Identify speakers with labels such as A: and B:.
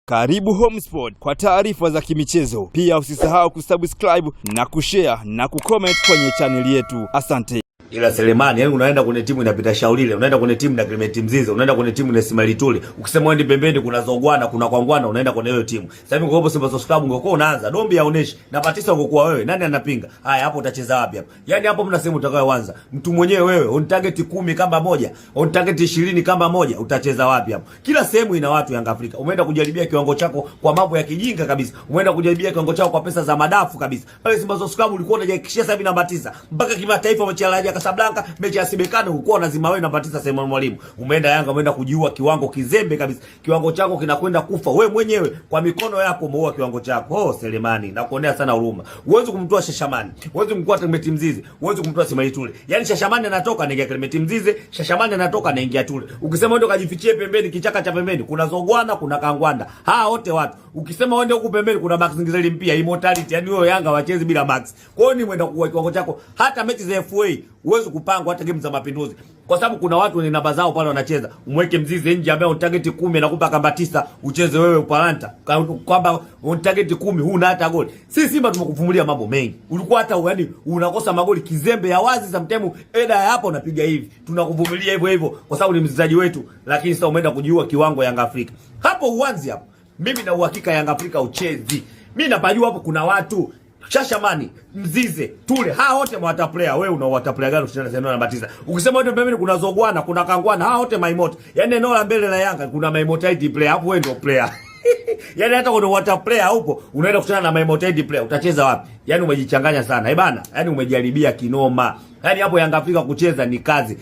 A: Karibu Homesport kwa taarifa za kimichezo. Pia usisahau kusubscribe na kushare na kucomment kwenye channel yetu. Asante.
B: Ila Selemani, yani unaenda kwenye timu inapita Shaulile, unaenda kwenye timu na Clement Mzize, unaenda kwenye timu na Ismail Tuli. Ukisema wewe pembeni kuna Zogwana, kuna Kwangwana, unaenda kwenye hiyo timu. Sasa hivi ngopo Simba Sports Club ngoko unaanza. Dombi yaoneshi na Batista ungekuwa wewe. Nani anapinga? Haya hapo utacheza wapi hapo? Yani hapo mnasema utakayoanza. Mtu mwenyewe wewe, on target 10 kamba moja, on target 20 kamba moja, utacheza wapi hapo? Kila sehemu ina watu Yanga Afrika. Umeenda kujaribia kiwango chako kwa mambo ya kijinga kabisa. Umeenda kujaribia kiwango chako kwa pesa za madafu kabisa. Pale Simba Sports Club ulikuwa unajihakikishia sasa hivi na Batista. Mpaka kimataifa mechi ya Raja Casablanca, mechi ya Sibekane ulikuwa unazima wewe na Batista Simon Mwalimu. Umeenda Yanga umeenda kujiua kiwango kizembe kabisa. Kiwango chako kinakwenda kufa. Wewe mwenyewe kwa mikono yako umeua kiwango chako. Oh Selemani, nakuonea sana huruma. Huwezi kumtoa Shashamani. Huwezi kumtoa Clement Mzize. Huwezi kumtoa Ismail Tuli. Yaani Shashamani anatoka anaingia Clement Mzize, Shashamani anatoka anaingia Tuli. Ukisema uende ukajifichie pembeni kichaka cha pembeni, kuna Zogwana, kuna Kangwanda. wote watu. Ukisema uende huko pembeni kuna Max Ngizeli mpia, immortality. Yaani wewe Yanga wachezi bila Max. Kwa hiyo ni mwenda kuwa kiwango chako. Hata mechi za FA huwezi kupangwa, hata game za Mapinduzi. Kwa sababu kuna watu wenye namba zao pale wanacheza. Umweke Mzize nje ambaye on target 10 nakupa kamba 9 ucheze wewe Upalanta. Kwamba on target 10 huna hata goli. Sisi Simba tumekuvumilia mambo mengi. Ulikuwa hata yani unakosa magoli kizembe ya wazi za mtemu eda ya hapo unapiga hivi. Tunakuvumilia hivyo hivyo kwa sababu ni mchezaji wetu, lakini sasa umeenda kujiua kiwango Yanga Afrika. Hapo uanzi hapo. Mimi na uhakika Yanga Afrika uchezi. Mimi napajua hapo kuna watu Shashamani, Mzize, Tule, wote mwata player. Wewe una wata player gani ukishana na Batista? Ukisema wote pembeni kuna Zogwana, kuna Kangwana, wote maimoto. Yaani eneo la mbele la Yanga kuna maimotaiti player. Hapo wewe ndio player. Yaani hata kuna wata player upo, unaenda kukutana na maimotaiti player. Utacheza wapi? Yaani umejichanganya sana. Bana, yaani umejaribia kinoma. Yaani hapo Yanga Afrika kucheza ni kazi.